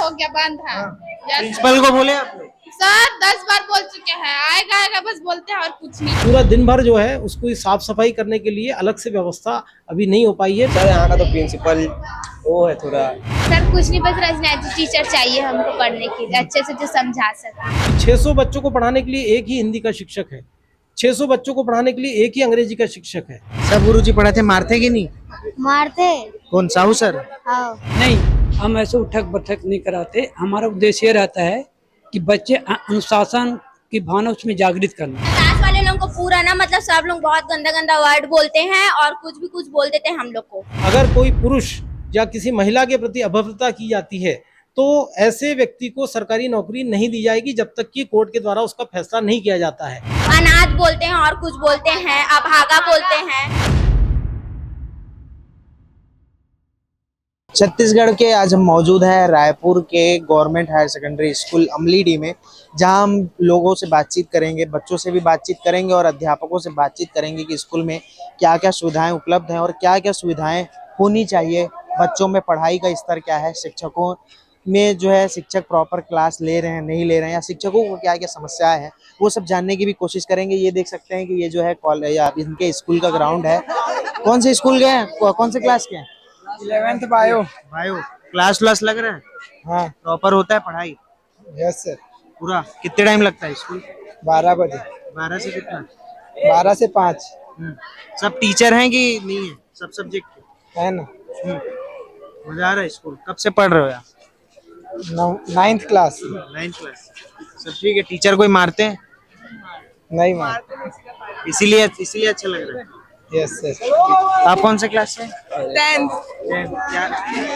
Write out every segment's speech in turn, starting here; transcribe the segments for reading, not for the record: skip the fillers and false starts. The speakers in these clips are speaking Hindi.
हो गया बंद है। प्रिंसिपल को बोले आप लोग? सर 10 बार बोल चुके हैं, आएगा आएगा बस बोलते हैं और कुछ नहीं। पूरा दिन भर जो है उसको साफ सफाई करने के लिए अलग से व्यवस्था अभी नहीं हो पाई है। सर यहाँ का तो प्रिंसिपल वो है थोड़ा। सर कुछ नहीं, बस राजनीति टीचर चाहिए हमको पढ़ने के लिए, अच्छे से जो समझा सके। 600 बच्चों को पढ़ाने के लिए एक ही हिंदी का शिक्षक है, 600 बच्चों को पढ़ाने के लिए एक ही अंग्रेजी का शिक्षक है। सब गुरुजी पढ़ाते मारते कि नहीं? मारते कौन, साहू सर? नहीं, हम ऐसे उठक बैठक नहीं कराते। हमारा उद्देश्य रहता है कि बच्चे अनुशासन की भावना उसमें जागृत करना। क्लास वाले लोगों को पूरा ना, मतलब सब लोग बहुत गंदा गंदा वर्ड बोलते हैं और कुछ भी कुछ बोल देते हैं हम लोग को। अगर कोई पुरुष या किसी महिला के प्रति अभद्रता की जाती है तो ऐसे व्यक्ति को सरकारी नौकरी नहीं दी जाएगी जब तक कि कोर्ट के द्वारा उसका फैसला नहीं किया जाता है। अनाथ बोलते हैं और कुछ बोलते हैं, अभागा बोलते हैं। छत्तीसगढ़ के आज हम मौजूद हैं रायपुर के government higher secondary school Amlidi में, जहां हम लोगों से बातचीत करेंगे, बच्चों से भी बातचीत करेंगे और अध्यापकों से बातचीत करेंगे कि स्कूल में क्या क्या सुविधाएं उपलब्ध हैं और क्या क्या सुविधाएं होनी चाहिए। बच्चों में पढ़ाई का स्तर क्या है, शिक्षकों में जो है शिक्षक प्रॉपर क्लास ले रहे हैं नहीं ले रहे हैं, या शिक्षकों को क्या क्या समस्याएं हैं, वो सब जानने की भी कोशिश करेंगे। ये देख सकते हैं कि ये जो है कॉलेज या इनके स्कूल का ग्राउंड है। कौन से स्कूल के हैं, कौन से क्लास के हैं? 11th bio. क्लास लग रहा है? हाँ प्रॉपर होता है पढ़ाई? Yes sir. पूरा कितने टाइम लगता है स्कूल? 12 बजे। 12 से कितना? 12 से 5 सब टीचर हैं कि नहीं है? सब सब्जेक्ट के है ना। मजा आ रहा है स्कूल? कब से पढ़ रहे हो यार? 9th class. 9th class. सब ठीक है? टीचर कोई मारते हैं? नहीं मार। इसीलिए अच्छा लग रहा है। Yes sir. आप कौन से क्लास से? 10th।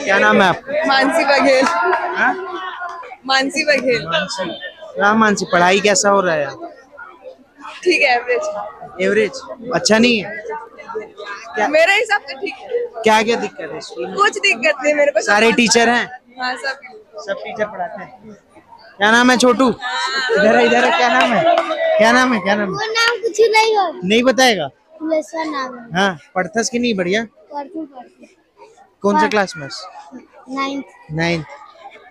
क्या नाम है आपका? मानसी बघेल। हाँ? मानसी बघेल। क्या मानसी, पढ़ाई कैसा हो रहा है यार? ठीक है, एवरेज। एवरेज? अच्छा नहीं है? मेरे हिसाब से ठीक है। क्या क्या दिक्कत है स्कूल में? कुछ दिक्कत नहीं मेरे को। सारे टीचर हैं? हाँ, सब टीचर पढ़ाते हैं। क्या नाम है छोटू? इधर है, क्या नाम है? वो नाम कुछ नहीं हो। नहीं बताएगा? नाम है। हाँ, पढ़थस की नहीं? बढ़िया। पढ़ती। कौन से क्लास में? 9th।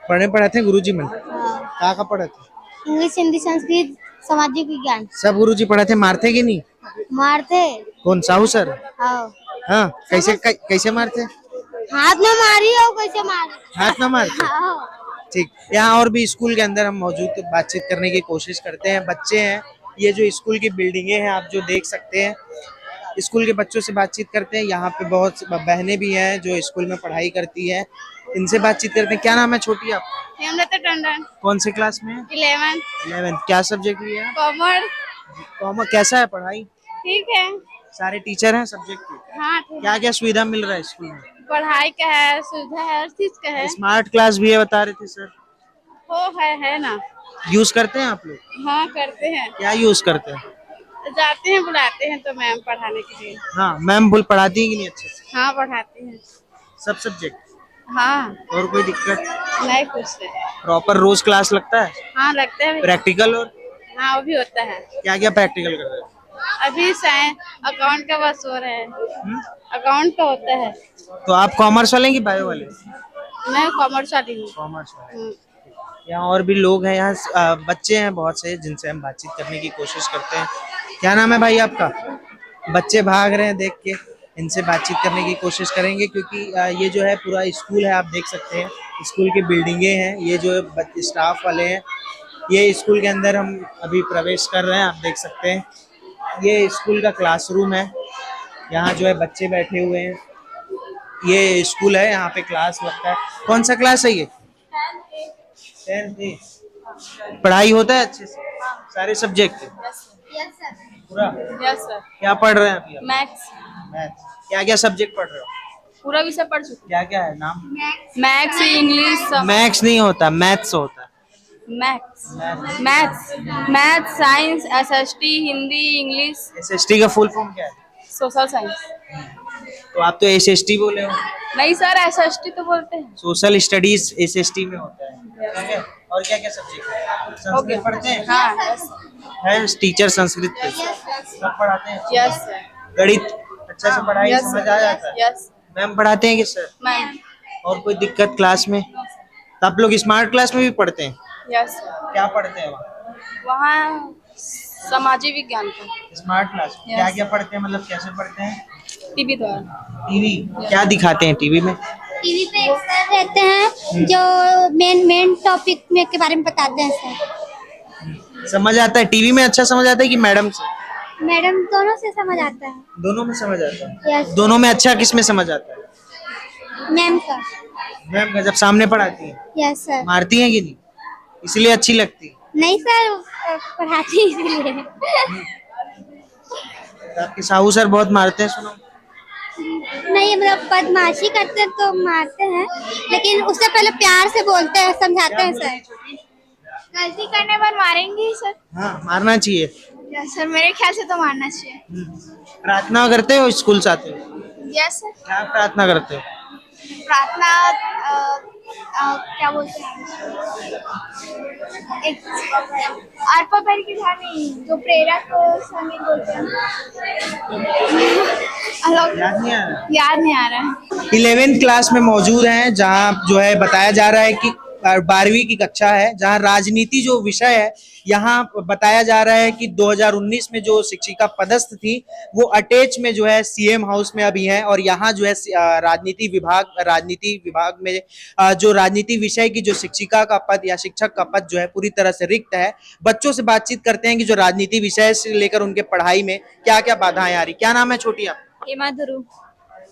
पढ़ाते हैं गुरुजी में? क्या पढ़ाते? इंग्लिश, हिंदी, संस्कृत, सामाजिक विज्ञान। सब गुरुजी पढ़ाते हैं। मारते कि नहीं? मारते। कौन, साहू सर? हाँ। कैसे मारते? हाथ में मारी हो, कैसे मारे? हाथ में मारते? ठीक। यहाँ और भी स्कूल के अंदर हम मौजूद बातचीत करने की कोशिश करते हैं। बच्चे हैं, ये जो स्कूल की बिल्डिंगें हैं आप जो देख सकते हैं, स्कूल के बच्चों से बातचीत करते हैं। यहाँ पे बहुत बहनें भी हैं जो स्कूल में पढ़ाई करती हैं, इनसे बातचीत करते हैं। क्या नाम है छोटी आप? हेमलता टंडन। कौन से क्लास में? 11th। क्या सब्जेक्ट लिया? कॉमर्स। कैसा है पढ़ाई? ठीक है। सारे टीचर हैं सब्जेक्ट के? हाँ ठीक। क्या क्या सुविधा मिल रहा है स्कूल में? पढ़ाई का है, सुविधा है, हर चीज का है। स्मार्ट क्लास भी है बता रहे थे सर। है ना। यूज करते हैं आप लोग? हाँ करते हैं। क्या यूज करते हैं? जाते हैं, बुलाते हैं तो मैम पढ़ाने के लिए। हाँ, मैम पढ़ाती है कि नहीं अच्छे से? हाँ पढ़ाती हैं। सब सब्जेक्ट? हाँ। और कोई दिक्कत? नहीं, कुछ नहीं। प्रॉपर रोज क्लास लगता है? हाँ लगता है। प्रैक्टिकल? और हाँ वो भी होता है। क्या क्या प्रैक्टिकल कर रहे हो? अभी अकाउंट का बस हो रहा है। अकाउंट का होता है। तो आप कॉमर्स वाले कि बायो वाले? मैं कॉमर्स वाली हूँ। कॉमर्स वाले। यहाँ और भी लोग हैं, यहाँ बच्चे हैं बहुत से जिनसे हम बातचीत करने की कोशिश करते हैं। क्या नाम है भाई आपका? बच्चे भाग रहे हैं देख के, इनसे बातचीत करने की कोशिश करेंगे क्योंकि ये जो है पूरा स्कूल है, आप देख सकते हैं स्कूल की बिल्डिंगें हैं। ये जो स्टाफ वाले हैं, ये स्कूल के अंदर हम अभी प्रवेश कर रहे हैं, आप देख सकते हैं। ये स्कूल का क्लासरूम है, यहाँ जो है बच्चे बैठे हुए हैं। ये स्कूल है, यहाँ पे क्लास लगता है। कौन सा क्लास है ये? 10th। पढ़ाई होता है अच्छे से? सारे सब्जेक्ट पूरा? Yes sir. क्या पढ़ रहे हैं अभी? मैथ्स। क्या क्या सब्जेक्ट पढ़ रहे हो? पूरा विषय पढ़ चुके। क्या क्या है नाम? Maths, English. मैथ्स नहीं होता, मैथ्स होता है। Maths, science, SST, Hindi, English. SST का फुल फॉर्म क्या है? Social science. तो आप तो एसएसटी बोले हो। नहीं सर, एसएसटी तो बोलते हैं। सोशल स्टडीज एसएसटी में होता है। ठीक है। और क्या क्या सब्जेक्ट है? संस्कृत पढ़ते हैं? हाँ है टीचर संस्कृत के सब पढ़ाते हैं? Yes sir. गणित अच्छा से पढ़ाई समझ आ जाता है? यस। मैम पढ़ाते हैं कि सर? मैम। और कोई दिक्कत क्लास में? तो आप लोग स्मार्ट क्लास में भी पढ़ते हैं? यस क्या पढ़ते हैं वहाँ सामाजिक विज्ञान का स्मार्ट क्लास क्या क्या पढ़ते हैं, मतलब कैसे पढ़ते हैं? टीवी द्वारा। टीवी क्या दिखाते हैं टीवी में? टीवी पे एक सर रहते हैं जो मेन टॉपिक में के बारे में बताते हैं सर। समझ आता है टीवी में? अच्छा समझ आता है कि मैडम से? मैडम दोनों से समझ आता है। दोनों में समझ आता है। यस दोनों में अच्छा किस में समझ आता है? मैम का। मैम का जब सामने पढ़ाती है। Yes sir. मारती हैं कि नहीं, इसलिए अच्छी लगती है? नहीं सर पढ़ाती इसलिए। तो आपके साहू सर बहुत मारते हैं सुनो। नहीं मतलब बदमाशी करते हैं तो मारते हैं, लेकिन उससे पहले प्यार से बोलते हैं, समझाते हैं सर। गलती करने पर मारेंगे ही सर। हाँ मारना चाहिए। सर मेरे ख्याल से तो मारना चाहिए। प्रार्थना करते हो स्कूल से आते हो? Yes sir. क्या प्रार्थना करते हो? प्रार्थना क्या बोलते हैं, एक अर्पा परिधानी जो प्रेरक संगीत बोलते हैं। याद नहीं आ रहा? याद नहीं आ रहा है। 11th क्लास में मौजूद हैं, जहां जो है बताया जा रहा है कि 12वीं की कक्षा है, जहां राजनीति जो विषय है, यहाँ बताया जा रहा है कि 2019 में जो शिक्षिका पदस्थ थी वो अटैच में जो है सीएम हाउस में अभी हैं, और यहाँ जो है राजनीति विभाग में जो राजनीति विषय की जो शिक्षिका का पद या शिक्षक का पद जो है पूरी तरह से रिक्त है। बच्चों से बातचीत करते हैं कि जो राजनीति विषय से लेकर उनके पढ़ाई में क्या क्या बाधाएं आ रही। क्या नाम है छोटी आप? हेमा ध्रुव।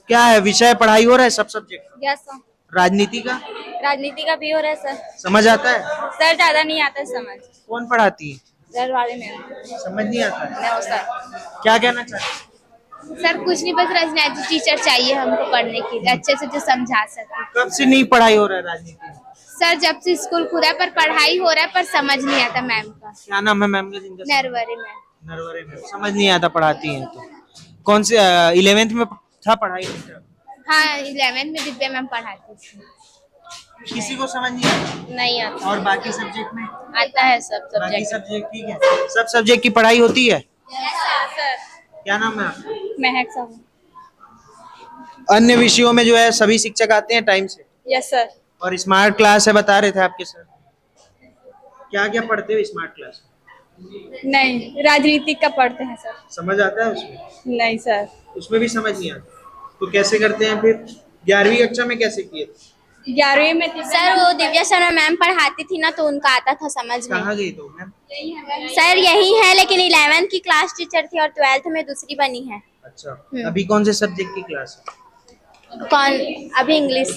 क्या है विषय पढ़ाई हो रहा है सब सब्जेक्ट? Yes sir. राजनीति का? राजनीति का भी हो रहा है सर। समझ आता है? सर ज्यादा नहीं आता है समझ। कौन पढ़ाती है? सर वाले में समझ नहीं आता है? नहीं सर। क्या कहना चाहते हैं? सर कुछ नहीं, बस राजनीति टीचर चाहिए हमको पढ़ने के लिए, अच्छे से जो समझा सके। कब से नहीं पढ़ाई हो रहा है राजनीति? सर जब से स्कूल खुला पर पढ़ाई हो रहा है, पर समझ नहीं आता मैम का। क्या नाम है मैम का जिनका? नरवरे मैम। नरवरे मैम। समझ नहीं आता पढ़ाती हैं तो। कौन से 11th में था पढ़ाई? हाँ 11th में दिव्या मैम पढ़ाती थी। किसी को समझ नहीं आता? नहीं आता। और बाकी सब्जेक्ट में? आता है सब बाकी सब्जेक्ट। सब्जेक्ट ठीक है? सब सब्जेक्ट की पढ़ाई होती है? सर क्या नाम है आपका? महक साहब। अन्य विषयों में जो है सभी शिक्षक आते हैं टाइम से? Yes sir. और स्मार्ट क्लास है बता रहे थे आपके सर। क्या क्या पढ़ते हो स्मार्ट क्लास? नहीं राजनीति का पढ़ते हैं सर। समझ आता है उसमें? नहीं सर। उसमें भी समझ नहीं आता तो कैसे करते हैं फिर? 11वीं कक्षा में कैसे किए? 11वीं में सर वो दिव्या शर्मा मैम पढ़ाती थी ना, तो उनका आता था समझ में। कहाँ गई तो मैम? सर यही है, लेकिन 11th की क्लास टीचर थी और 12th में दूसरी बनी है। अच्छा, अभी कौन से सब्जेक्ट की क्लास है? कौन? अभी इंग्लिश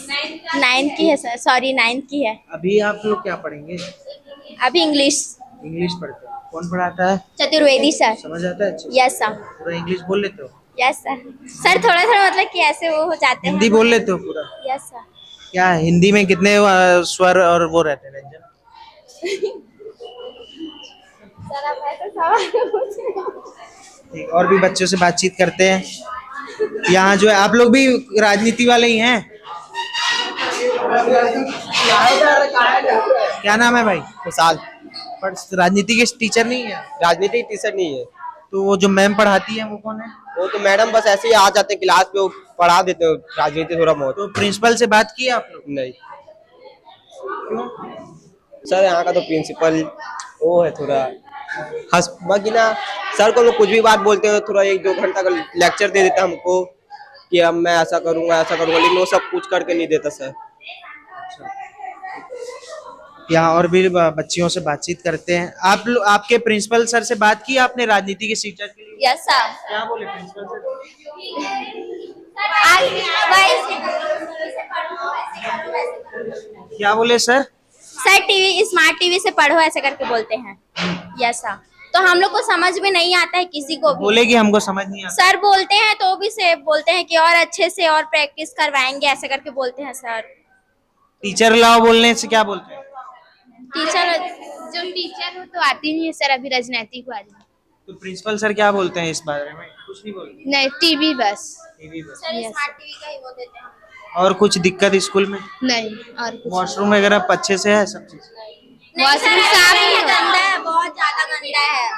9th की है सर, सॉरी 9th की है। अभी आप लोग क्या पढ़ेंगे? अभी इंग्लिश। इंग्लिश पढ़ते हो? कौन पढ़ाता है? चतुर्वेदी सर। समझ आता है? अच्छा, यस सर। पूरा इंग्लिश बोल लेते हो? Yes sir. सर थोड़ा थोड़ा मतलब कि ऐसे वो हो जाते हैं। हिंदी बोल लेते हो पूरा? Yes sir. क्या हिंदी में कितने स्वर और वो रहते हैं, व्यंजन? सर आप ऐसे सवाल पूछे। ठीक, और भी बच्चों से बातचीत करते हैं। यहाँ जो है आप लोग भी राजनीति वाले ही हैं? क्या नाम है भाई? खुशहाल। पर राजनीति के टीचर नहीं है? राजनीति टीचर नहीं है। तो वो जो मैम पढ़ाती है वो कौन है? वो तो मैडम बस ऐसे ही आ जाते हैं क्लास पे, वो पढ़ा देते हो राजनीति थोड़ा बहुत। तो प्रिंसिपल से बात की आप लोग? नहीं सर, यहाँ का तो प्रिंसिपल वो है थोड़ा हंस, बाकी ना सर को लोग कुछ भी बात बोलते हैं, थोड़ा 1-2 घंटा का लेक्चर दे देता हमको कि अब मैं ऐसा करूँगा, लेकिन वो सब कुछ करके नहीं देता सर। यहाँ और भी बच्चियों से बातचीत करते हैं। आपके प्रिंसिपल सर से बात की आपने राजनीति के टीचर के लिए? Yes sir. क्या बोले प्रिंसिपल सर? क्या बोले sir? Sir TV smart TV से पढ़ो ऐसे करके बोलते हैं। Yes sir. तो हम लोग को समझ में नहीं आता है किसी को भी। बोले कि हमको समझ नहीं आता। सर बोलते हैं तो भी से बोलते हैं कि और अच्छे से और प्रैक्टिस करवाएंगे ऐसे करके बोलते हैं सर। टीचर लाओ बोलने से क्या बोलते हैं? टीचर जो टीचर हो तो आती नहीं है सर, अभी राजनीति को आती है। तो प्रिंसिपल सर क्या बोलते हैं इस बारे में? कुछ नहीं बोलते? नहीं टीवी बस। टीवी बस। सर स्मार्ट टीवी का ही वो देते हैं। और कुछ दिक्कत स्कूल में? नहीं और कुछ वॉशरूम वगैरह अच्छे से है सब चीज? वॉशरूम साफ है, गंदा है, बहुत ज्यादा गंदा है।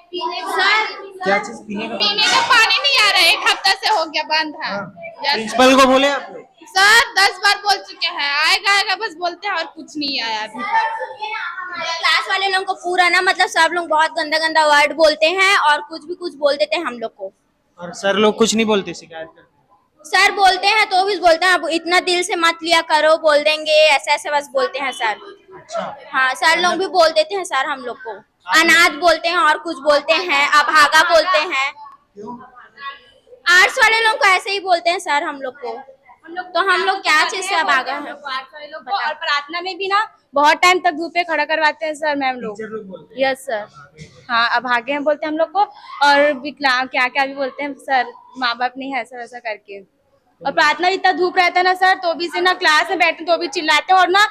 सर क्या चीज पीने का? पीने का पानी नहीं आ रहा है, 1 हफ्ता से हो गया बंद है। यस प्रिंसिपल को बोले आप लोग? सर 10 बार बोल चुके हैं, आएगा आएगा बस बोलते हैं और कुछ नहीं आया अभी तक। क्लास वाले लोगों को पूरा ना मतलब सब लोग बहुत गंदा गंदा वर्ड बोलते हैं और कुछ बोल देते हैं हम लोग को। और सर लोग कुछ नहीं बोलते, शिकायत करते? सर बोलते हैं तो भी बोलते हैं अब इतना दिल से मत लिया करो, बोल देंगे ऐसे ऐसे बस बोलते हैं सर। अच्छा। हाँ सर लोग भी बोल देते हैं सर हम लोग को, अनाथ बोलते हैं और कुछ बोलते हैं, अभागा बोलते हैं। क्यों? आर्ट्स वाले लोग को ऐसे ही बोलते हैं सर हम लोग को। तो हम लोग क्या चीज से अभागा है? और प्रार्थना में भी ना बहुत टाइम तक धूप पे खड़ा करवाते हैं सर मैम लोग। टीचर लोग बोलते हैं? Yes sir. हाँ अब आगे हैं बोलते हैं हम लोग को, और विकलांग क्या क्या भी बोलते हैं सर, माँ बाप नहीं है ऐसा वैसा करके। और प्रार्थना में इतना धूप रहता है ना सर, तो भी से ना क्लास में बैठे तो भी चिल्लाते हैं, और ना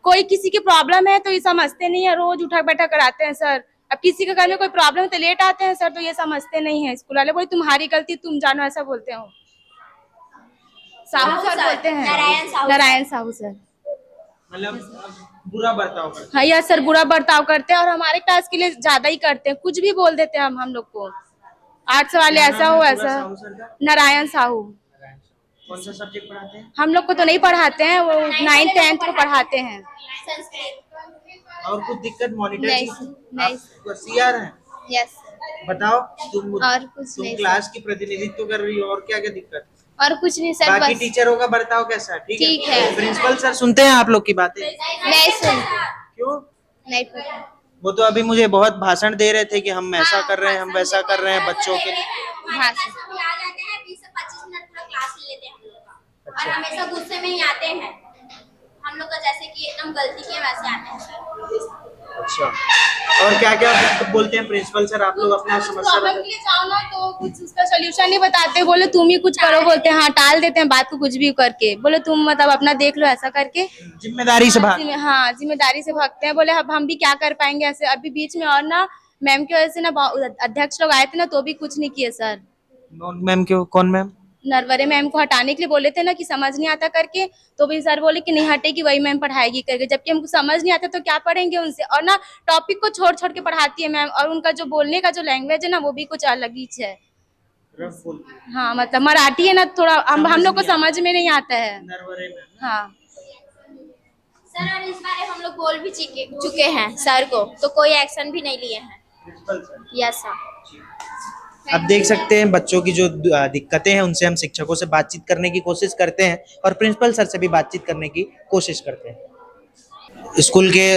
कोई किसी की प्रॉब्लम है तो ये समझते नहीं है, रोज उठा बैठा कराते हैं सर। अब किसी के घर में कोई प्रॉब्लम है तो लेट आते हैं सर, तो ये समझते नहीं है। स्कूल वाले बोले तुम्हारी गलती तुम जानो, ऐसा बोलते हो। साहू सर बोलते हैं, नारायण साहू सर। मतलब बुरा बर्ताव करते हाँ यस सर, बुरा बर्ताव करते हैं और हमारे क्लास के लिए ज्यादा ही करते हैं, कुछ भी बोल देते हैं हम लोग को। आर्ट्स वाले हैं? ऐसा हो पूरा ऐसा। साहू सर का? नारायण साहू। कौन सा सब्जेक्ट पढ़ाते हैं? हम लोग को तो नहीं पढ़ाते हैं, वो 9th 10th को पढ़ाते हैं। और कुछ दिक्कत मॉनिटर नहीं, की? नहीं। आप सीआर हैं? यस बताओ तुम और कुछ तुम नहीं क्लास की प्रतिनिधित्व कर रही हो, और क्या क्या दिक्कत? और कुछ नहीं सर, बाकी बस टीचरों का बर्ताव कैसा है? ठीक है। प्रिंसिपल सर सुनते हैं आप लोग की बातें? नहीं सुनते, क्यों? नहीं पता। वो तो अभी मुझे बहुत भाषण दे रहे थे कि हम ऐसा कर रहे हैं, हम वैसा कर रहे हैं बच्चों के लिए। भाषण 20 से 25 मिनट पूरा क्लास ले लेते हैं हम लोग का, और हमेशा गुस्से में ही आते हैं हम लोग का, जैसे कि एकदम गलती किए वैसे आते हैं सर। अच्छा, और क्या क्या बोलते हैं प्रिंसिपल सर? आप लोग अपना समस्या प्रॉब्लम के बताइए। लिए जाओ ना तो कुछ उसका सोल्यूशन नहीं बताते, बोले तुम ही कुछ करो, बोलते हैं हाँ टाल देते हैं बात को कुछ भी करके, बोले तुम मतलब अपना देख लो ऐसा करके। जिम्मेदारी से भाग। हाँ जिम्मेदारी से भागते हैं, बोले अब हम भी क्या कर पाएंगे ऐसे। अभी बीच में और ना मैम की वजह से ना अध्यक्ष लोग आए थे ना, तो भी कुछ नहीं किए सर। मैम क्यों? कौन मैम? नरवरे मैम को हटाने के लिए बोले थे ना कि समझ नहीं आता करके, तो भी सर बोले कि नहीं हटेगी, वही मैम पढ़ाएगी करके, जबकि हमको समझ नहीं आता तो क्या पढ़ेंगे उनसे। और ना टॉपिक को छोड़ छोड़ के पढ़ाती है मैम, और उनका जो बोलने का जो लैंग्वेज है ना वो भी कुछ अलग ही है। हाँ मतलब मराठी है ना, थोड़ा हम लोग को समझ में नहीं आता है। हाँ सर और इस बारे हम लोग बोल भी चुके हैं सर को, तो कोई एक्शन भी नहीं लिए हैं। Yes sir. अब देख सकते हैं बच्चों की जो दिक्कतें हैं, उनसे हम शिक्षकों से बातचीत करने की कोशिश करते हैं और प्रिंसिपल सर से भी बातचीत करने की कोशिश करते हैं। स्कूल के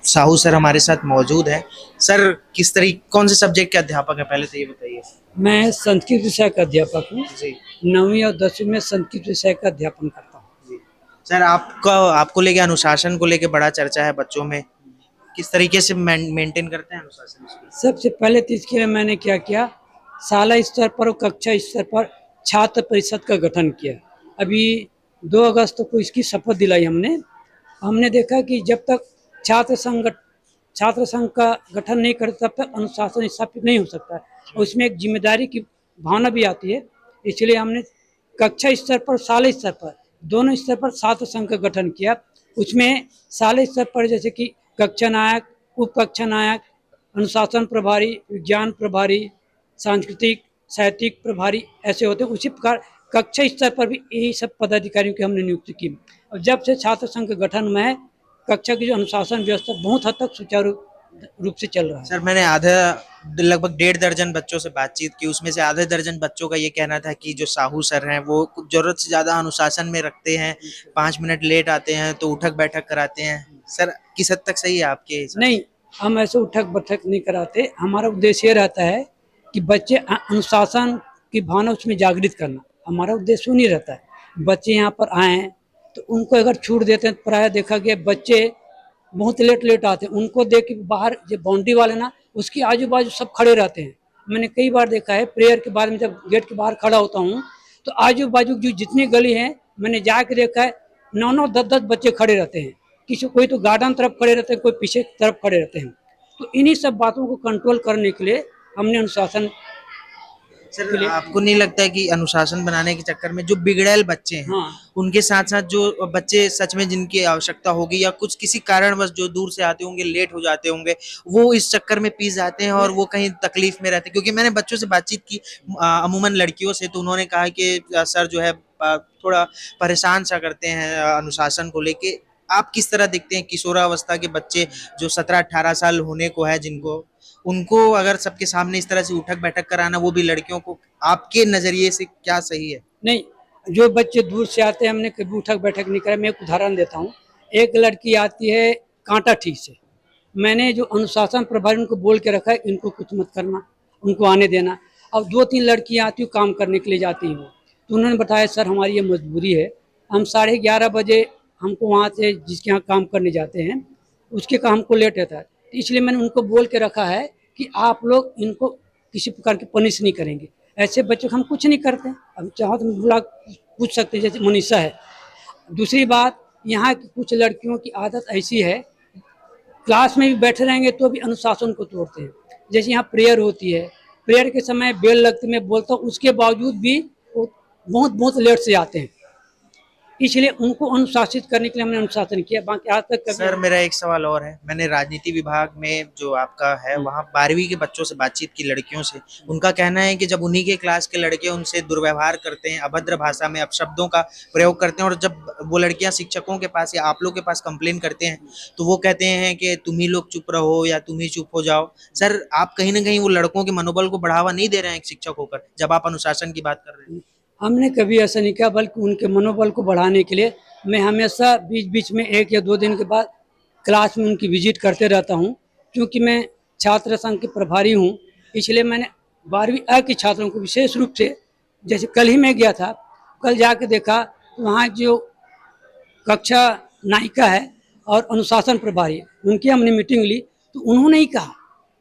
साहू सर हमारे साथ मौजूद हैं। सर किस तरीके, कौन से सब्जेक्ट के अध्यापक हैं, पहले तो ये बताइए। मैं संस्कृत विषय का अध्यापक हूँ। जी 9वीं और 10वीं में संस्कृत विषय का अध्यापन करता हूँ। सर, आपको लेके अनुशासन को लेके बड़ा चर्चा है बच्चों में, किस तरीके से मेंटेन करते हैं अनुशासन? सबसे पहले तो इसके लिए मैंने क्या किया, शाला स्तर पर और कक्षा स्तर पर छात्र परिषद का गठन किया। अभी 2 अगस्त को इसकी शपथ दिलाई हमने देखा कि जब तक छात्र संघ का गठन नहीं करते तब तक अनुशासन स्थापित नहीं हो सकता है, और उसमें एक जिम्मेदारी की भावना भी आती है। इसलिए हमने कक्षा स्तर पर, शाला स्तर पर, दोनों स्तर पर छात्र संघ का गठन किया। उसमें शाला स्तर पर जैसे कि कक्षा नायक, उप कक्षा नायक, अनुशासन प्रभारी, विज्ञान प्रभारी, सांस्कृतिक साहित्यिक प्रभारी ऐसे होते हैं। उसी प्रकार कक्षा स्तर पर भी यही सब पदाधिकारियों की हमने नियुक्ति की। और जब से छात्र संघ के गठन में है, कक्षा की जो अनुशासन व्यवस्था बहुत हद तक सुचारू रूप से चल रहा है। सर, मैंने लगभग 1.5 दर्जन बच्चों से बातचीत की, उसमें से आधे दर्जन बच्चों का ये कहना था कि जो साहू सर हैं वो जरूरत से ज्यादा अनुशासन में रखते हैं, 5 मिनट लेट आते हैं तो उठक बैठक कराते हैं। सर किस हद तक सही है आपके हिसाब से? नहीं, हम ऐसे उठक बैठक नहीं कराते। हमारा उद्देश्य ये रहता है कि बच्चे अनुशासन की भावना उसमें जागृत करना, हमारा उद्देश्य नहीं रहता है। बच्चे यहाँ पर आए हैं तो उनको अगर छूट देते हैं, प्रायः देखा गया बच्चे बहुत लेट आते हैं, उनको देख के बाहर जो बाउंड्री वाले ना उसकी आजू बाजू सब खड़े रहते हैं। मैंने कई बार देखा है, प्रेयर के बाद में जब गेट के बाहर खड़ा होता हूँ तो आजू बाजू जो जितनी गली है मैंने जाके देखा है, 9-9, 10-10 बच्चे खड़े रहते हैं। कोई तो गार्डन तरफ खड़े रहते हैं, कोई पीछे तरफ खड़े रहते हैं। तो इन्हीं सब बातों को कंट्रोल करने के लिए हमने अनुशासन सर आपको नहीं लगता है कि अनुशासन बनाने के चक्कर में जो बिगड़ैल बच्चे हैं हाँ उनके साथ साथ जो बच्चे सच में जिनकी आवश्यकता होगी या कुछ किसी कारणवश जो दूर से आते होंगे, लेट हो जाते होंगे, वो इस चक्कर में पीस जाते हैं और वो कहीं तकलीफ में रहते हैं? क्योंकि मैंने बच्चों से बातचीत की, अमूमन लड़कियों से, तो उन्होंने कहा कि सर जो है थोड़ा परेशान सा करते हैं अनुशासन को लेके। आप किस तरह देखते हैं किशोरावस्था के बच्चे जो 17-18 साल होने को है जिनको, उनको अगर सबके सामने इस तरह से उठक बैठक कराना, वो भी लड़कियों को, आपके नजरिए से क्या सही है? नहीं, जो बच्चे दूर से आते हैं हमने कभी उठक बैठक नहीं करा। मैं एक उदाहरण देता हूँ। एक लड़की आती है कांटा ठीक से, मैंने जो अनुशासन प्रभारी उनको बोल के रखा है इनको कुछ मत करना, उनको आने देना। अब 2-3 लड़कियाँ आती हैं काम करने के लिए जाती हैं वो, तो उन्होंने बताया सर हमारी ये मजबूरी है, हम 11:30 बजे हमको वहाँ से जिसके यहाँ काम करने जाते हैं उसके का हमको लेट रहता है, तो इसलिए मैंने उनको बोल के रखा है कि आप लोग इनको किसी प्रकार की पनिश नहीं करेंगे। ऐसे बच्चों को हम कुछ नहीं करते। अब चाहो तो बुला पूछ सकते हैं, जैसे मनीषा है। दूसरी बात, यहाँ की कुछ लड़कियों की आदत ऐसी है, क्लास में भी बैठे रहेंगे तो भी अनुशासन को तोड़ते हैं। जैसे यहाँ प्रेयर होती है, प्रेयर के समय बेल लगती, मैं बोलता हूँ, उसके बावजूद भी वो बहुत लेट से आते हैं। इसलिए उनको अनुशासित करने के लिए हमने अनुशासन किया। बाकी आज तक कभी सर मेरा एक सवाल और है, मैंने राजनीति विभाग में जो आपका है वहाँ 12वीं के बच्चों से बातचीत की, लड़कियों से, उनका कहना है कि जब उन्हीं के क्लास के लड़के उनसे दुर्व्यवहार करते हैं, अभद्र भाषा में अपशब्दों का प्रयोग करते हैं, और जब वो लड़कियां शिक्षकों के पास या आप लोग के पास कंप्लेन करते हैं तो वो कहते हैं कि तुम ही लोग चुप रहो या तुम ही चुप हो जाओ। सर आप कहीं ना कहीं वो लड़कों के मनोबल को बढ़ावा नहीं दे रहे हैं एक शिक्षक होकर, जब आप अनुशासन की बात कर रहे हैं? हमने कभी ऐसा नहीं किया, बल्कि उनके मनोबल को बढ़ाने के लिए मैं हमेशा बीच बीच में 1 या 2 दिन के बाद क्लास में उनकी विजिट करते रहता हूं। क्योंकि मैं छात्र संघ के प्रभारी हूं, इसलिए मैंने 12वीं अ के छात्रों को विशेष रूप से, जैसे कल ही मैं गया था, कल जाके देखा तो वहाँ जो कक्षा नायिका है और अनुशासन प्रभारी, उनकी हमने मीटिंग ली, तो उन्होंने ही कहा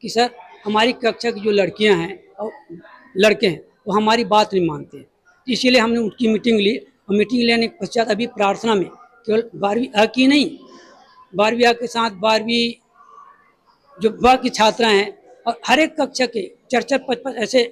कि सर हमारी कक्षा की जो लड़कियाँ हैं और लड़के हैं वो हमारी बात नहीं मानते हैं। इसीलिए हमने उनकी मीटिंग ली, और मीटिंग लेने के पश्चात अभी प्रार्थना में केवल 12वीं अ की नहीं, 12वीं अ के साथ 12वीं जो ब की छात्रा हैं और हर एक कक्षा के 4-4-5-5 ऐसे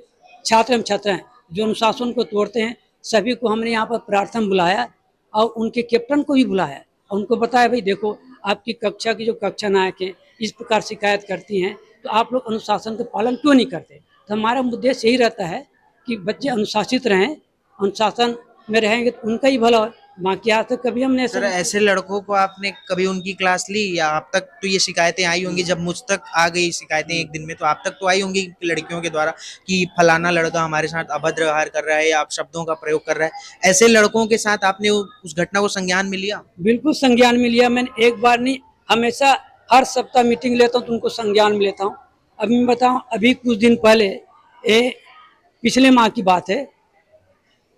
छात्र एवं छात्राएं जो अनुशासन को तोड़ते हैं, सभी को हमने यहाँ पर प्रार्थना में बुलाया और उनके कैप्टन को भी बुलाया और उनको बताया भाई देखो आपकी कक्षा की जो कक्षा नायक हैं इस प्रकार शिकायत करती हैं, तो आप लोग अनुशासन का पालन क्यों नहीं करते। तो हमारा उद्देश्य यही रहता है कि बच्चे अनुशासित रहें, अनुशासन में रहेंगे तो उनका ही भला हो। बाकी आज तक कभी हमने सर ऐसे लड़कों को आपने कभी उनकी क्लास ली, या आप तक तो ये शिकायतें आई होंगी, जब मुझ तक आ गई शिकायतें एक दिन में, तो आप तक तो आई होंगी लड़कियों के द्वारा कि फलाना लड़का हमारे साथ अभद्र व्यवहार कर रहा है या आप शब्दों का प्रयोग कर रहा है। ऐसे लड़कों के साथ आपने उस घटना को संज्ञान में लिया? बिल्कुल संज्ञान में लिया। मैंने एक बार नहीं, हमेशा हर सप्ताह मीटिंग लेता हूँ तो उनको संज्ञान में लेता हूँ। अभी मैं बताऊँ, अभी कुछ दिन पहले पिछले माह की बात है,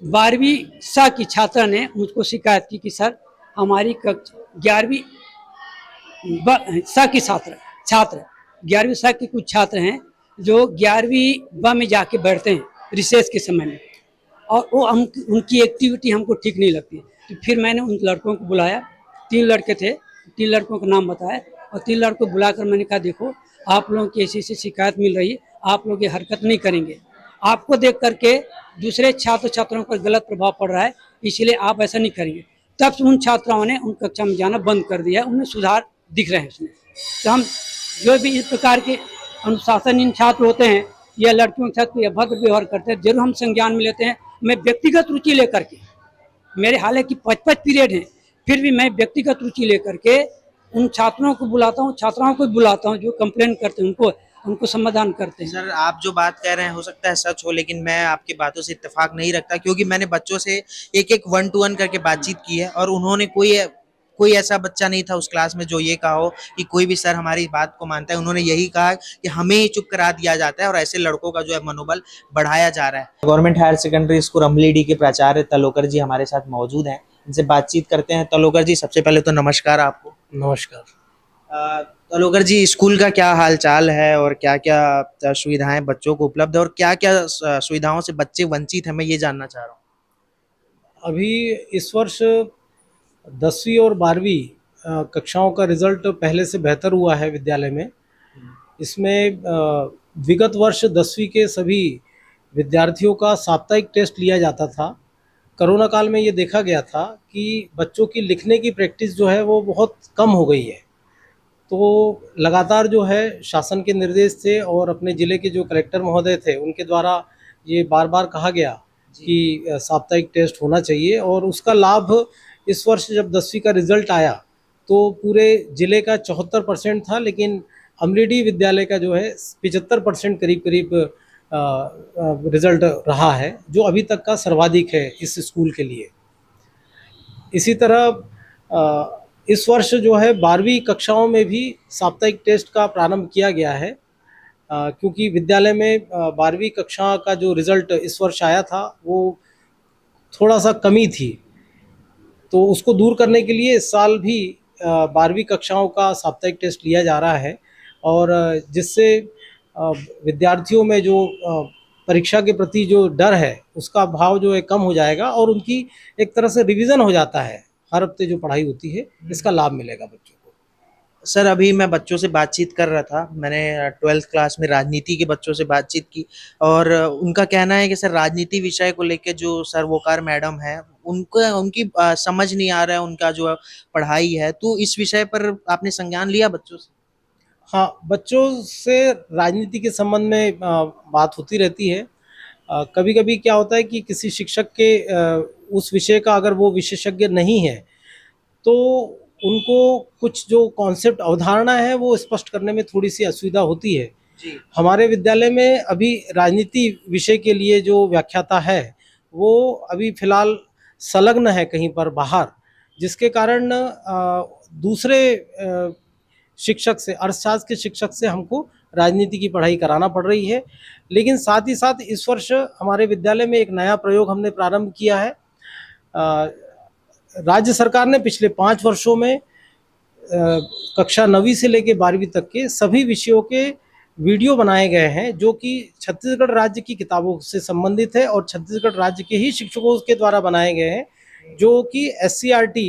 12वीं सा की छात्रा ने मुझको शिकायत की कि सर हमारी कक्षा 11वीं सा की छात्र 11वीं सा के कुछ छात्र हैं जो 11वीं ब में जाके बैठते हैं रिसेस के समय में, और वो हम उनकी एक्टिविटी हमको ठीक नहीं लगती। तो फिर मैंने उन लड़कों को बुलाया, 3 लड़के थे, 3 लड़कों का नाम बताया और 3 लड़कों को बुलाकर मैंने कहा देखो आप लोगों की ऐसी शिकायत मिल रही है, आप लोग ये हरकत नहीं करेंगे, आपको देख करके दूसरे छात्र छात्राओं पर गलत प्रभाव पड़ रहा है, इसलिए आप ऐसा नहीं करेंगे। तब से उन छात्राओं ने उन कक्षा में जाना बंद कर दिया, उनमें सुधार दिख रहे हैं उसमें। तो हम जो भी इस प्रकार के अनुशासनहीन छात्र होते हैं या लड़कियों के साथ कोई अभद्र व्यवहार करते हैं, जरूर हम संज्ञान में लेते हैं। मैं व्यक्तिगत रुचि लेकर के, मेरे हालांकि 5-5 पीरियड हैं, फिर भी मैं व्यक्तिगत रुचि लेकर के उन छात्रों को बुलाता हूँ, छात्राओं को बुलाता हूँ जो कंप्लेन करते हैं, उनको समाधान करते हैं। सर आप जो बात कह रहे हैं हो सकता है सच हो, लेकिन मैं आपकी बातों से इत्तेफाक नहीं रखता, क्योंकि मैंने बच्चों से एक 1-to-1 करके बातचीत की है और उन्होंने कोई ऐसा बच्चा नहीं था उस क्लास में जो ये कहा हो कि कोई भी सर हमारी बात को मानता है। उन्होंने यही कहा कि हमें ही चुप करा दिया जाता है और ऐसे लड़कों का जो है मनोबल बढ़ाया जा रहा है। Government higher secondary school Amlidi के प्राचार्य तलोकर जी हमारे साथ मौजूद हैं, इनसे बातचीत करते हैं। तलोकर जी सबसे पहले तो नमस्कार आपको। नमस्कार। तलोकर जी स्कूल का क्या हाल चाल है और क्या क्या सुविधाएं बच्चों को उपलब्ध है और क्या क्या सुविधाओं से बच्चे वंचित हैं, मैं ये जानना चाह रहा हूँ। अभी इस वर्ष 10वीं और 12वीं कक्षाओं का रिजल्ट पहले से बेहतर हुआ है विद्यालय में। इसमें विगत वर्ष 10वीं के सभी विद्यार्थियों का साप्ताहिक टेस्ट लिया जाता था। कोरोना काल में ये देखा गया था कि बच्चों की लिखने की प्रैक्टिस जो है वो बहुत कम हो गई है। तो लगातार जो है शासन के निर्देश थे और अपने ज़िले के जो कलेक्टर महोदय थे उनके द्वारा ये बार बार कहा गया कि साप्ताहिक टेस्ट होना चाहिए, और उसका लाभ इस वर्ष जब 10वीं का रिज़ल्ट आया तो पूरे ज़िले का 74% था, लेकिन अमलीडीह विद्यालय का जो है 75% करीब करीब रिज़ल्ट रहा है, जो अभी तक का सर्वाधिक है इस स्कूल के लिए। इसी तरह इस वर्ष जो है 12वीं कक्षाओं में भी साप्ताहिक टेस्ट का प्रारंभ किया गया है, क्योंकि विद्यालय में 12वीं कक्षा का जो रिज़ल्ट इस वर्ष आया था वो थोड़ा सा कमी थी, तो उसको दूर करने के लिए इस साल भी 12वीं कक्षाओं का साप्ताहिक टेस्ट लिया जा रहा है, और जिससे विद्यार्थियों में जो परीक्षा के प्रति जो डर है उसका भाव जो है कम हो जाएगा, और उनकी एक तरह से रिवीजन हो जाता है। हर हफ्ते जो पढ़ाई होती है इसका लाभ मिलेगा बच्चों को। सर अभी मैं बच्चों से बातचीत कर रहा था, मैंने 12th क्लास में राजनीति के बच्चों से बातचीत की, और उनका कहना है कि सर राजनीति विषय को लेकर जो सर वोकार मैडम है उनकी समझ नहीं आ रहा है उनका जो पढ़ाई है, तो इस विषय पर आपने संज्ञान लिया बच्चों से? हाँ, बच्चों से राजनीति के संबंध में बात होती रहती है। कभी कभी क्या होता है कि किसी शिक्षक के उस विषय का अगर वो विशेषज्ञ नहीं है तो उनको कुछ जो कॉन्सेप्ट अवधारणा है वो स्पष्ट करने में थोड़ी सी असुविधा होती है। हमारे विद्यालय में अभी राजनीति विषय के लिए जो व्याख्याता है वो अभी फिलहाल संलग्न है कहीं पर बाहर, जिसके कारण दूसरे शिक्षक से, अर्थशास्त्र के शिक्षक से हमको राजनीति की पढ़ाई कराना पड़ रही है। लेकिन साथ ही साथ इस वर्ष हमारे विद्यालय में एक नया प्रयोग हमने प्रारंभ किया है। राज्य सरकार ने पिछले 5 वर्षों में कक्षा 9वीं से लेकर 12वीं तक के सभी विषयों के वीडियो बनाए गए हैं, जो कि छत्तीसगढ़ राज्य की किताबों से संबंधित है और छत्तीसगढ़ राज्य के ही शिक्षकों के द्वारा बनाए गए हैं, जो कि SCRT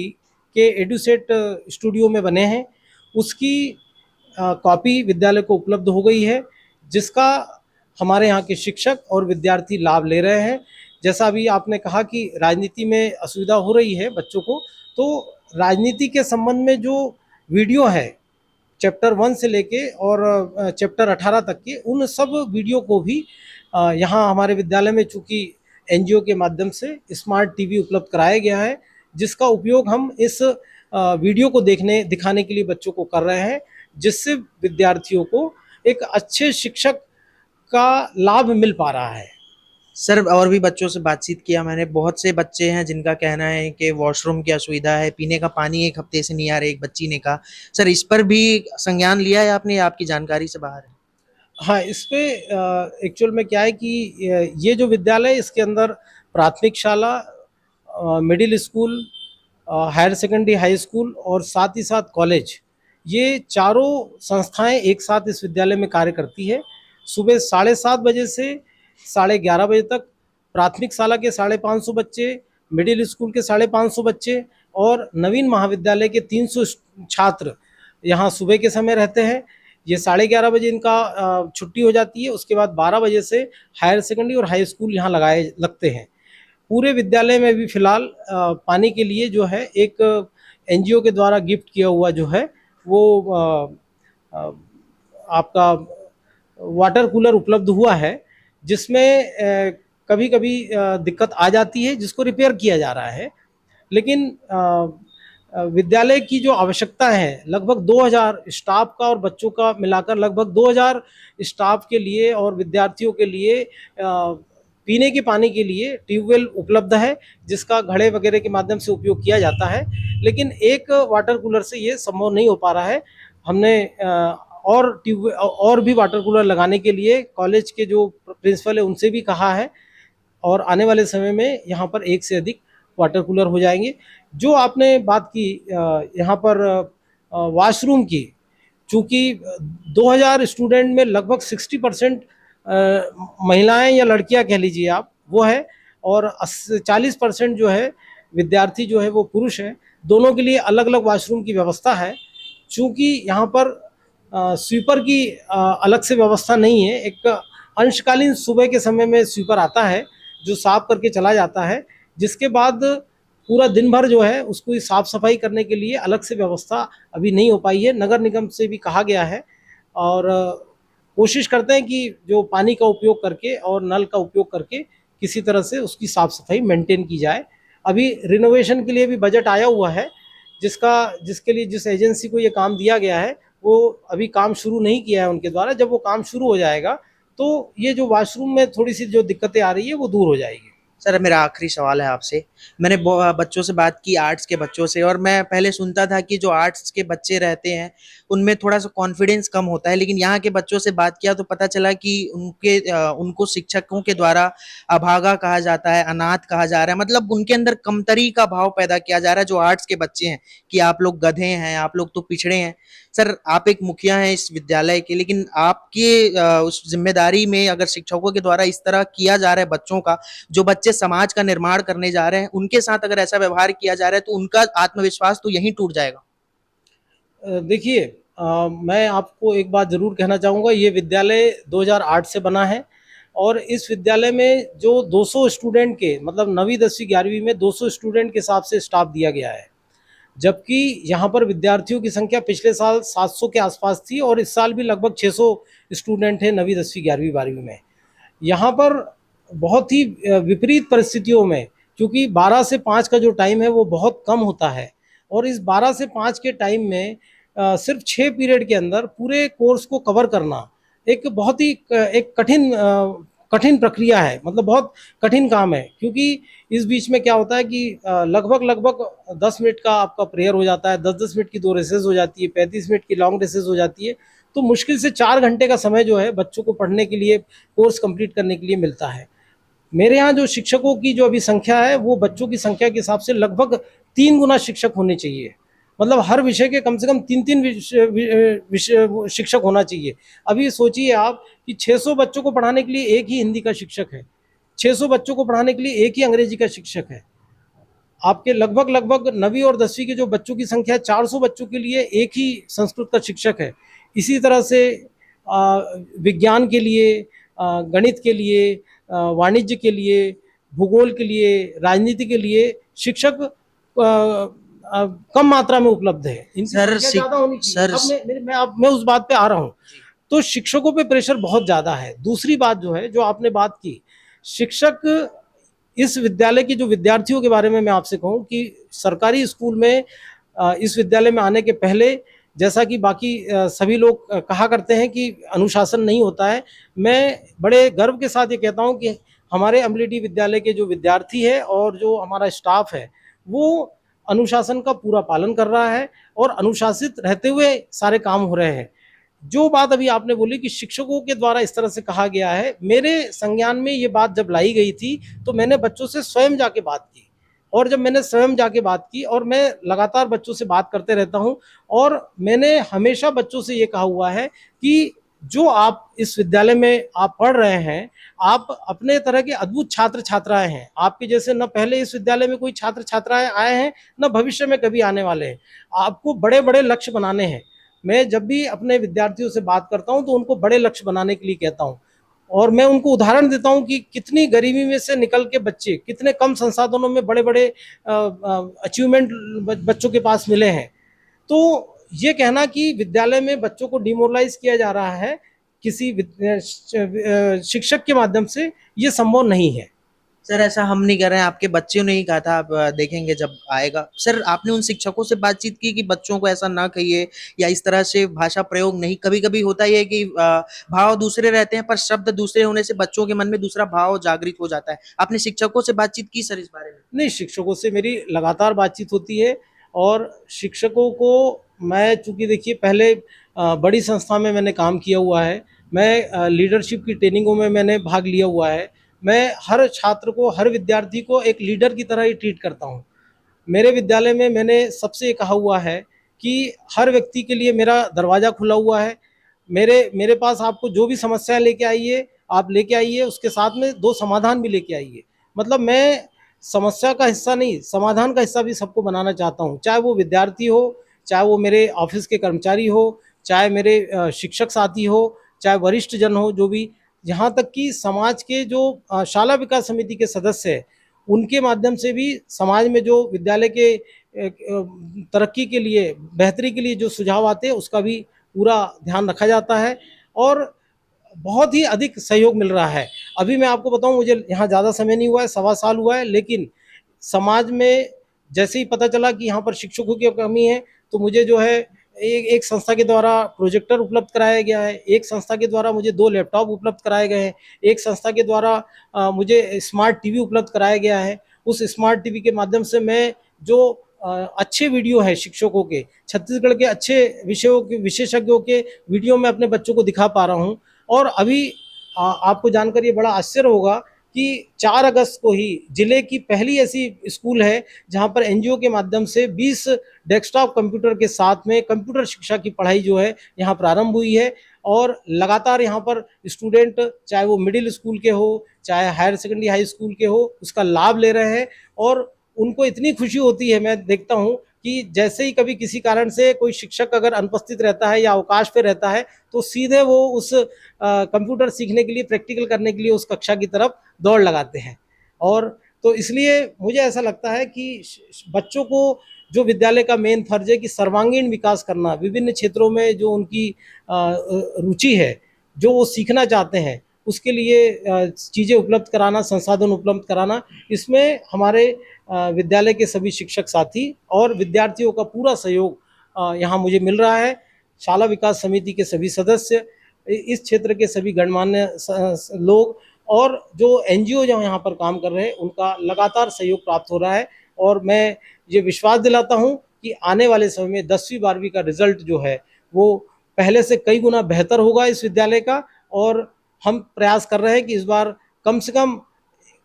के एडुसेट स्टूडियो में बने हैं। उसकी कॉपी विद्यालय को उपलब्ध हो गई है, जिसका हमारे यहाँ के शिक्षक और विद्यार्थी लाभ ले रहे हैं। जैसा अभी आपने कहा कि राजनीति में असुविधा हो रही है बच्चों को, तो राजनीति के संबंध में जो वीडियो है चैप्टर 1 से लेके और चैप्टर 18 तक के, उन सब वीडियो को भी यहाँ हमारे विद्यालय में चूँकि NGO के माध्यम से स्मार्ट TV उपलब्ध कराया गया है, जिसका उपयोग हम इस वीडियो को दिखाने के लिए बच्चों को कर रहे हैं, जिससे विद्यार्थियों को एक अच्छे शिक्षक का लाभ मिल पा रहा है। सर और भी बच्चों से बातचीत किया मैंने, बहुत से बच्चे हैं जिनका कहना है कि वॉशरूम की असुविधा है, पीने का पानी 1 हफ्ते से नहीं आ रहा। एक बच्ची ने कहा, सर इस पर भी संज्ञान लिया है आपने, आपकी जानकारी से बाहर है? हाँ, इस पे एक्चुअल में क्या है कि ये जो विद्यालय, इसके अंदर प्राथमिक शाला, middle school, higher secondary high school और साथ ही साथ कॉलेज, ये चारों संस्थाएं एक साथ इस विद्यालय में कार्य करती है। सुबह 7:30 बजे से 11:30 बजे तक प्राथमिक शाला के 550 बच्चे, मिडिल स्कूल के 550 बच्चे और नवीन महाविद्यालय के 300 छात्र यहाँ सुबह के समय रहते हैं। ये 11:30 बजे इनका छुट्टी हो जाती है। उसके बाद 12 बजे से हायर सेकेंडरी और हाई स्कूल यहाँ लगते हैं। पूरे विद्यालय में भी फिलहाल पानी के लिए जो है एक NGO के द्वारा गिफ्ट किया हुआ जो है वो आपका वाटर कूलर उपलब्ध हुआ है, जिसमें कभी कभी दिक्कत आ जाती है, जिसको रिपेयर किया जा रहा है। लेकिन विद्यालय की जो आवश्यकता है लगभग 2000 स्टाफ का और बच्चों का मिलाकर लगभग 2000 स्टाफ के लिए और विद्यार्थियों के लिए पीने के पानी के लिए ट्यूबवेल उपलब्ध है, जिसका घड़े वगैरह के माध्यम से उपयोग किया जाता है। लेकिन एक वाटर कूलर से ये संभव नहीं हो पा रहा है। हमने और भी वाटर कूलर लगाने के लिए कॉलेज के जो प्रिंसिपल है उनसे भी कहा है, और आने वाले समय में यहाँ पर 1 से अधिक वाटर कूलर हो जाएंगे। जो आपने बात की यहाँ पर वॉशरूम की, चूँकि 2000 स्टूडेंट में लगभग 60% महिलाएं या लड़कियां कह लीजिए आप, वो है, और 40% जो है विद्यार्थी जो है वो पुरुष है। दोनों के लिए अलग अलग वॉशरूम की व्यवस्था है। चूँकि यहाँ पर स्वीपर की अलग से व्यवस्था नहीं है, एक अंशकालीन सुबह के समय में स्वीपर आता है जो साफ करके चला जाता है, जिसके बाद पूरा दिन भर जो है उसको साफ सफाई करने के लिए अलग से व्यवस्था अभी नहीं हो पाई है। नगर निगम से भी कहा गया है और कोशिश करते हैं कि जो पानी का उपयोग करके और नल का उपयोग करके किसी तरह से उसकी साफ सफाई मेंटेन की जाए। अभी रिनोवेशन के लिए भी बजट आया हुआ है, जिसके लिए जिस एजेंसी को ये काम दिया गया है वो अभी काम शुरू नहीं किया है उनके द्वारा। जब वो काम शुरू हो जाएगा तो ये जो वॉशरूम में थोड़ी सी जो दिक्कतें आ रही है वो दूर हो जाएगी। सर मेरा आखिरी सवाल है आपसे। मैंने बच्चों से बात की, आर्ट्स के बच्चों से, और मैं पहले सुनता था कि जो आर्ट्स के बच्चे रहते हैं उनमें थोड़ा सा कॉन्फिडेंस कम होता है, लेकिन यहाँ के बच्चों से बात किया तो पता चला कि उनको शिक्षकों के द्वारा अभागा कहा जाता है, अनाथ कहा जा रहा है, मतलब उनके अंदर कमतरी का भाव पैदा किया जा रहा है जो आर्ट्स के बच्चे हैं, कि आप लोग गधे हैं, आप लोग तो पिछड़े हैं। सर आप एक मुखिया हैं इस विद्यालय के, लेकिन आपके उस जिम्मेदारी में अगर शिक्षकों के द्वारा इस तरह किया जा रहा है बच्चों का, जो बच्चे समाज का निर्माण करने जा रहे हैं, उनके साथ अगर ऐसा व्यवहार किया जा रहा है तो उनका आत्मविश्वास तो यहीं टूट जाएगा। देखिए, मैं आपको एक बात ज़रूर कहना चाहूँगा, ये विद्यालय 2008 से बना है और इस विद्यालय में जो 200 स्टूडेंट के, मतलब 9वीं 10वीं 11वीं में 200 स्टूडेंट के हिसाब से स्टाफ दिया गया है, जबकि यहाँ पर विद्यार्थियों की संख्या पिछले साल 700 के आसपास थी और इस साल भी लगभग 600 स्टूडेंट हैं 9वीं 10वीं 11वीं 12वीं में। यहाँ पर बहुत ही विपरीत परिस्थितियों में, क्योंकि 12 से 5 का जो टाइम है वो बहुत कम होता है और इस 12 से 5 के टाइम में सिर्फ 6 पीरियड के अंदर पूरे कोर्स को कवर करना एक बहुत ही एक कठिन प्रक्रिया है, मतलब बहुत कठिन काम है। क्योंकि इस बीच में क्या होता है कि लगभग 10 मिनट का आपका प्रेयर हो जाता है, 10-10 मिनट की 2 रेसेस हो जाती है, 35 मिनट की लॉन्ग रेसेस हो जाती है, तो मुश्किल से 4 घंटे का समय जो है बच्चों को पढ़ने के लिए, कोर्स कंप्लीट करने के लिए मिलता है। मेरे यहाँ जो शिक्षकों की जो अभी संख्या है वो बच्चों की संख्या के हिसाब से लगभग 3 गुना शिक्षक होने चाहिए, मतलब हर विषय के कम से कम 3 शिक्षक होना चाहिए। अभी सोचिए आप कि 600 बच्चों को पढ़ाने के लिए एक ही हिंदी का शिक्षक है, 600 बच्चों को पढ़ाने के लिए एक ही अंग्रेजी का शिक्षक है। आपके लगभग 9वीं और 10वीं के जो बच्चों की संख्या है, 400 बच्चों के लिए एक ही संस्कृत का शिक्षक है। इसी तरह से विज्ञान के लिए, गणित के लिए, वाणिज्य के लिए, भूगोल के लिए, राजनीति के लिए शिक्षक कम मात्रा में उपलब्ध है। इनकी संख्या ज़्यादा होनी चाहिए। अब मैं उस बात पे आ रहा हूँ। तो शिक्षकों पे प्रेशर बहुत ज़्यादा है। दूसरी बात जो है, जो आपने बात की, शिक्षक, इस विद्यालय की जो विद्यार्थियों के बारे में मैं आपसे कहूँ कि सरकारी स्कूल में इस विद्यालय में आने के पहले, जैसा कि बाकी सभी लोग कहा करते हैं कि अनुशासन नहीं होता है, मैं बड़े गर्व के साथ ये कहता हूँ कि हमारे अमलीडीह विद्यालय के जो विद्यार्थी है और जो हमारा स्टाफ है वो अनुशासन का पूरा पालन कर रहा है और अनुशासित रहते हुए सारे काम हो रहे हैं। जो बात अभी आपने बोली कि शिक्षकों के द्वारा इस तरह से कहा गया है, मेरे संज्ञान में ये बात जब लाई गई थी तो मैंने बच्चों से स्वयं जाके बात की, और जब मैंने स्वयं जाके बात की, और मैं लगातार बच्चों से बात करते रहता हूं, और मैंने हमेशा बच्चों से ये कहा हुआ है कि जो आप इस विद्यालय में आप पढ़ रहे हैं, आप अपने तरह के अद्भुत छात्र छात्राएं हैं। आपके जैसे न पहले इस विद्यालय में कोई छात्र छात्राएं आए हैं, न भविष्य में कभी आने वाले हैं। आपको बड़े बड़े लक्ष्य बनाने हैं। मैं जब भी अपने विद्यार्थियों से बात करता हूं तो उनको बड़े लक्ष्य बनाने के लिए कहता हूं, और मैं उनको उदाहरण देता हूं कि कितनी गरीबी में से निकल के बच्चे कितने कम संसाधनों में बड़े बड़े अचीवमेंट बच्चों के पास मिले हैं। तो ये कहना कि विद्यालय में बच्चों को डिमोरलाइज किया जा रहा है किसी शिक्षक के माध्यम से, ये संभव नहीं है। सर ऐसा हम नहीं कर रहे हैं, आपके बच्चों ने ही कहा था, आप देखेंगे जब आएगा। सर आपने उन शिक्षकों से बातचीत की कि बच्चों को ऐसा ना कहिए या इस तरह से भाषा प्रयोग नहीं, कभी कभी होता ही है कि भाव दूसरे रहते हैं पर शब्द दूसरे होने से बच्चों के मन में दूसरा भाव जागृत हो जाता है। आपने शिक्षकों से बातचीत की सर इस बारे में? नहीं, शिक्षकों से मेरी लगातार बातचीत होती है, और शिक्षकों को मैं, चूँकि देखिए पहले बड़ी संस्था में मैंने काम किया हुआ है, मैं लीडरशिप की ट्रेनिंगों में मैंने भाग लिया हुआ है, मैं हर छात्र को, हर विद्यार्थी को एक लीडर की तरह ही ट्रीट करता हूँ। मेरे विद्यालय में मैंने सबसे कहा हुआ है कि हर व्यक्ति के लिए मेरा दरवाज़ा खुला हुआ है। मेरे पास आपको जो भी समस्या लेके आइए, आप लेके आइए, उसके साथ में 2 समाधान भी लेके आइए। मतलब मैं समस्या का हिस्सा नहीं, समाधान का हिस्सा भी सबको बनाना चाहता हूँ, चाहे वो विद्यार्थी हो, चाहे वो मेरे ऑफिस के कर्मचारी हो, चाहे मेरे शिक्षक साथी हो, चाहे वरिष्ठ जन हो, जो भी। यहाँ तक कि समाज के जो शाला विकास समिति के सदस्य हैं, उनके माध्यम से भी समाज में जो विद्यालय के तरक्की के लिए, बेहतरी के लिए जो सुझाव आते हैं उसका भी पूरा ध्यान रखा जाता है और बहुत ही अधिक सहयोग मिल रहा है। अभी मैं आपको बताऊं, मुझे यहाँ ज़्यादा समय नहीं हुआ है, 1.25 साल हुआ है, लेकिन समाज में जैसे ही पता चला कि यहाँ पर शिक्षकों की कमी है, तो मुझे जो है एक संस्था के द्वारा प्रोजेक्टर उपलब्ध कराया गया है, एक संस्था के द्वारा मुझे 2 लैपटॉप उपलब्ध कराए गए हैं, एक संस्था के द्वारा मुझे स्मार्ट टीवी उपलब्ध कराया गया है। उस स्मार्ट टीवी के माध्यम से मैं जो अच्छे वीडियो है शिक्षकों के, छत्तीसगढ़ के अच्छे विषयों के विशेषज्ञों के वीडियो मैं अपने बच्चों को दिखा पा रहा हूँ। और अभी आपको जानकर ये बड़ा आश्चर्य होगा कि 4 अगस्त को ही जिले की पहली ऐसी स्कूल है जहां पर एनजीओ के माध्यम से 20 डेस्कटॉप कंप्यूटर के साथ में कंप्यूटर शिक्षा की पढ़ाई जो है यहाँ प्रारंभ हुई है। और लगातार यहाँ पर स्टूडेंट, चाहे वो मिडिल स्कूल के हो, चाहे हायर सेकेंडरी हाई स्कूल के हो, उसका लाभ ले रहे हैं। और उनको इतनी खुशी होती है, मैं देखता हूँ कि जैसे ही कभी किसी कारण से कोई शिक्षक अगर अनुपस्थित रहता है या अवकाश पे रहता है, तो सीधे वो उस कंप्यूटर सीखने के लिए, प्रैक्टिकल करने के लिए उस कक्षा की तरफ दौड़ लगाते हैं। और तो इसलिए मुझे ऐसा लगता है कि बच्चों को जो विद्यालय का मेन फर्ज है कि सर्वांगीण विकास करना, विभिन्न क्षेत्रों में जो उनकी रुचि है, जो वो सीखना चाहते हैं, उसके लिए चीज़ें उपलब्ध कराना, संसाधन उपलब्ध कराना, इसमें हमारे विद्यालय के सभी शिक्षक साथी और विद्यार्थियों का पूरा सहयोग यहाँ मुझे मिल रहा है। शाला विकास समिति के सभी सदस्य, इस क्षेत्र के सभी गणमान्य लोग और जो एनजीओ जो यहाँ पर काम कर रहे हैं, उनका लगातार सहयोग प्राप्त हो रहा है। और मैं ये विश्वास दिलाता हूँ कि आने वाले समय में 10वीं 12वीं का रिजल्ट जो है वो पहले से कई गुना बेहतर होगा इस विद्यालय का। और हम प्रयास कर रहे हैं कि इस बार कम से कम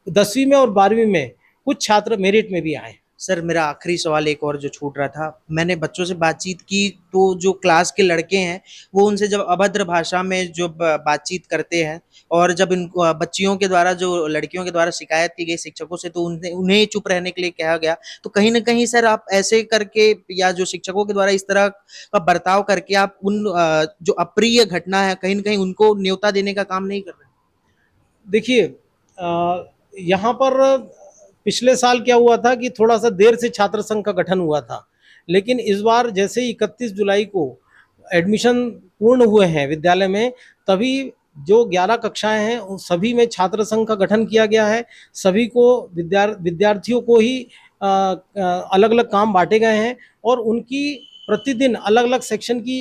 10वीं में और 12वीं में कुछ छात्र मेरिट में भी आए। सर, मेरा आखिरी सवाल एक और जो छूट रहा था, मैंने बच्चों से बातचीत की तो जो क्लास के लड़के हैं वो उनसे जब अभद्र भाषा में जो बातचीत करते हैं, और जब इन बच्चियों के द्वारा, जो लड़कियों के द्वारा शिकायत की गई शिक्षकों से, तो उन्हें चुप रहने के लिए कहा गया। तो कहीं ना कहीं सर, आप ऐसे करके या जो शिक्षकों के द्वारा इस तरह का बर्ताव करके आप उन जो अप्रिय घटना है, कहीं ना कहीं उनको न्योता देने का काम नहीं कर रहे? देखिए, यहाँ पर पिछले साल क्या हुआ था कि थोड़ा सा देर से छात्र संघ का गठन हुआ था, लेकिन इस बार जैसे ही 31 जुलाई को एडमिशन पूर्ण हुए हैं विद्यालय में, तभी जो 11 कक्षाएं हैं उन सभी में छात्र संघ का गठन किया गया है। सभी को विद्यार्थियों को ही अलग अलग काम बांटे गए हैं और उनकी प्रतिदिन अलग अलग सेक्शन की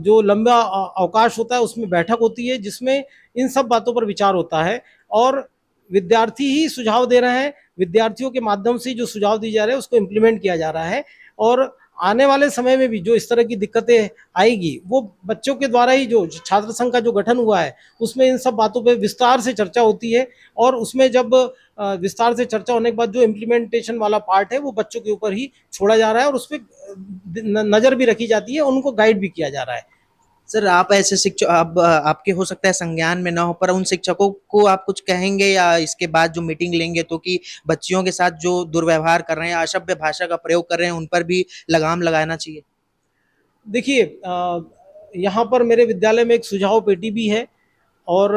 जो लंबा अवकाश होता है उसमें बैठक होती है, जिसमें इन सब बातों पर विचार होता है। और विद्यार्थी ही सुझाव दे रहे हैं, विद्यार्थियों के माध्यम से जो सुझाव दिए जा रहे हैं उसको इम्प्लीमेंट किया जा रहा है। और आने वाले समय में भी जो इस तरह की दिक्कतें आएगी, वो बच्चों के द्वारा ही, जो छात्र संघ का जो गठन हुआ है उसमें इन सब बातों पे विस्तार से चर्चा होती है। और उसमें जब विस्तार से चर्चा होने के बाद जो इम्प्लीमेंटेशन वाला पार्ट है वो बच्चों के ऊपर ही छोड़ा जा रहा है और उस पर नज़र भी रखी जाती है, उनको गाइड भी किया जा रहा है। सर, आप ऐसे शिक्षक, अब आपके हो सकता है संज्ञान में ना हो, पर उन शिक्षकों को आप कुछ कहेंगे या इसके बाद जो मीटिंग लेंगे तो कि बच्चियों के साथ जो दुर्व्यवहार कर रहे हैं, असभ्य भाषा का प्रयोग कर रहे हैं, उन पर भी लगाम लगाना चाहिए? देखिए, यहाँ पर मेरे विद्यालय में एक सुझाव पेटी भी है और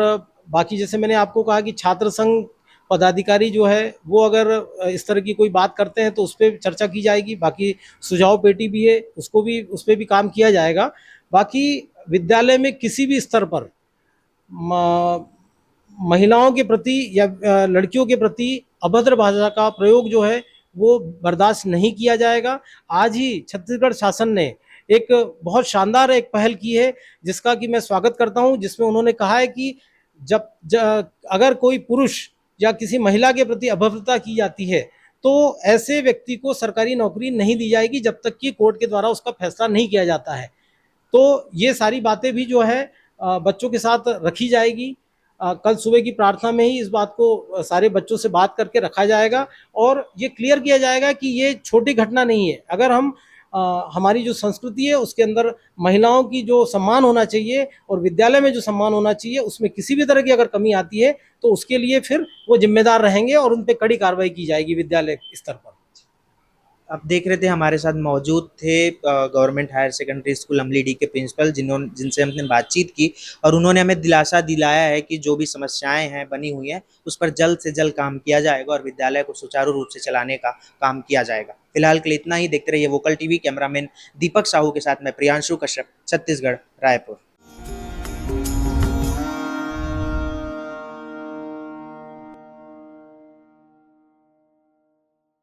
बाकी जैसे मैंने आपको कहा कि छात्र संघ पदाधिकारी जो है वो अगर इस तरह की कोई बात करते हैं तो उस पर चर्चा की जाएगी। बाकी सुझाव पेटी भी है, उस पर भी काम किया जाएगा। बाकी विद्यालय में किसी भी स्तर पर महिलाओं के प्रति या लड़कियों के प्रति अभद्र भाषा का प्रयोग जो है वो बर्दाश्त नहीं किया जाएगा। आज ही छत्तीसगढ़ शासन ने एक बहुत शानदार एक पहल की है जिसका कि मैं स्वागत करता हूं, जिसमें उन्होंने कहा है कि अगर कोई पुरुष या किसी महिला के प्रति अभद्रता की जाती है तो ऐसे व्यक्ति को सरकारी नौकरी नहीं दी जाएगी जब तक कि कोर्ट के द्वारा उसका फैसला नहीं किया जाता है। तो ये सारी बातें भी जो है बच्चों के साथ रखी जाएगी। कल सुबह की प्रार्थना में ही इस बात को सारे बच्चों से बात करके रखा जाएगा और ये क्लियर किया जाएगा कि ये छोटी घटना नहीं है। अगर हम हमारी जो संस्कृति है उसके अंदर महिलाओं की जो सम्मान होना चाहिए और विद्यालय में जो सम्मान होना चाहिए, उसमें किसी भी तरह की अगर कमी आती है तो उसके लिए फिर वो जिम्मेदार रहेंगे और उन पर कड़ी कार्रवाई की जाएगी विद्यालय स्तर पर। अब देख रहे थे हमारे साथ मौजूद थे government higher secondary school Amlidi के प्रिंसिपल जिनसे हमने बातचीत की और उन्होंने हमें दिलासा दिलाया है कि जो भी समस्याएं हैं बनी हुई हैं उस पर जल्द से जल्द काम किया जाएगा और विद्यालय को सुचारू रूप से चलाने का काम किया जाएगा। फिलहाल के लिए इतना ही। देखते रहिए वोकल टीवी। कैमरामैन दीपक साहू के साथ मैं प्रियांशु कश्यप, छत्तीसगढ़, रायपुर।